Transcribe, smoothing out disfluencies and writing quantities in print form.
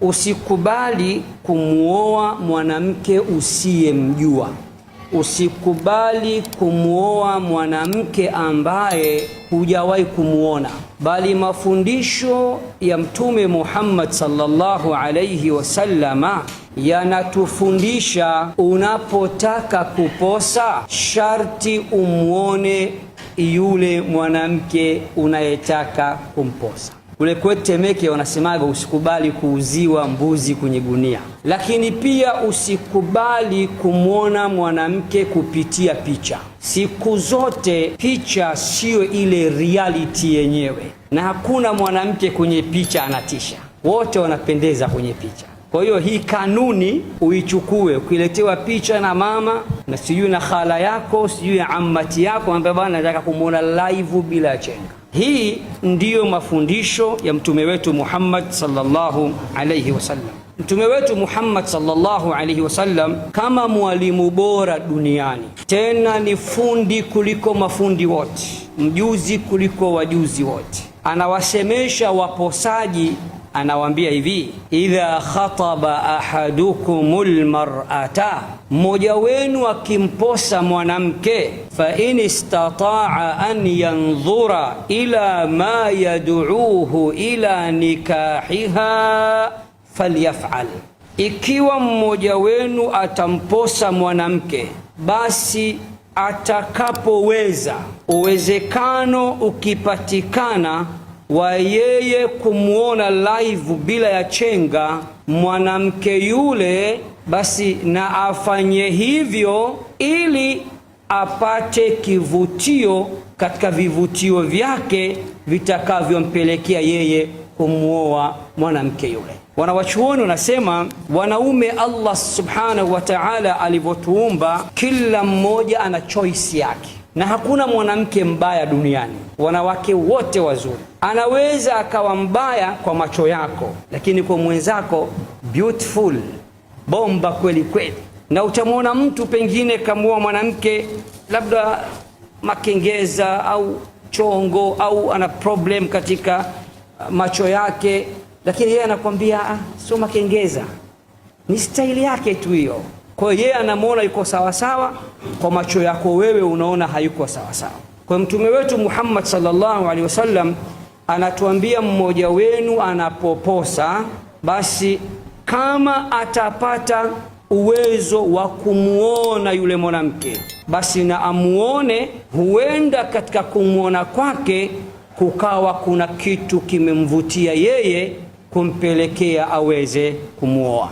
usikubali kumuoa mwanamke usiyemjua. Usikubali kumuoa mwanamke ambaye hujawahi kumuona, bali mafundisho ya Mtume Muhammad sallallahu alayhi wasallama yanatufundisha unapotaka kuposa sharti umuone yule mwanamke unayetaka kumposa. Kule kwetu Temeke wanasemaga usikubali kuuziwa mbuzi kwenye gunia. Lakini pia usikubali kumwona mwanamke kupitia picha. Siku zote picha sio ile reality yenyewe, na hakuna mwanamke kwenye picha anatisha, wote wanapendeza kwenye picha. Kwa hiyo hii kanuni uichukue. Ukiletewa picha na mama na sijui na khala yako sijui ya ammati yako ambaye bwana nataka kumuona live bila chenga. Hii ndiyo mafundisho ya mtume wetu Muhammad sallallahu alayhi wasallam. Mtume wetu Muhammad sallallahu alayhi wasallam kama mwalimu bora duniani, tena ni fundi kuliko mafundi wote, mjuzi kuliko wajuzi wote, anawasemesha waposaji, anawaambia hivi: idha khataba ahadukumul mar'ata, mmoja wenu akimposa mwanamke, fa in istata'a an yanzura ila ma yad'uhu ila nikahiha falyaf'al, ikiwa mmoja wenu atamposa mwanamke, basi atakapoweza, uwezekano ukipatikana wa yeye kumuona live bila ya chenga mwanamke yule, basi na afanye hivyo ili apate kivutio katika vivutio vyake vitakavyompelekea yeye kumuoa mwanamke yule. Wanawachuoni wanasema wanaume, Allah subhanahu wa ta'ala alivyotuumba, kila mmoja ana choice yake, na hakuna mwanamke mbaya duniani. Wanawake wote wazuri. Anaweza akawa mbaya kwa macho yako, lakini kwa mwenzako beautiful, bomba kweli kweli. Na utamwona mtu pengine kamuoa mwanamke labda makengeza au chongo au ana problem katika macho yake, lakini yeye anakuambia sio makengeza, ni staili yake tu hiyo. Kwa hiyo yeye anamuona yuko sawa sawa, kwa macho yako wewe unaona hayuko sawa sawa. Kwa mtume wetu Muhammad sallallahu alaihi wasallam anatuambia mmoja wenu anapoposa, basi kama atapata uwezo wa kumuona yule mwanamke, basi na amuone. Huenda katika kumuona kwake kukawa kuna kitu kimemvutia yeye kumpelekea aweze kumuoa.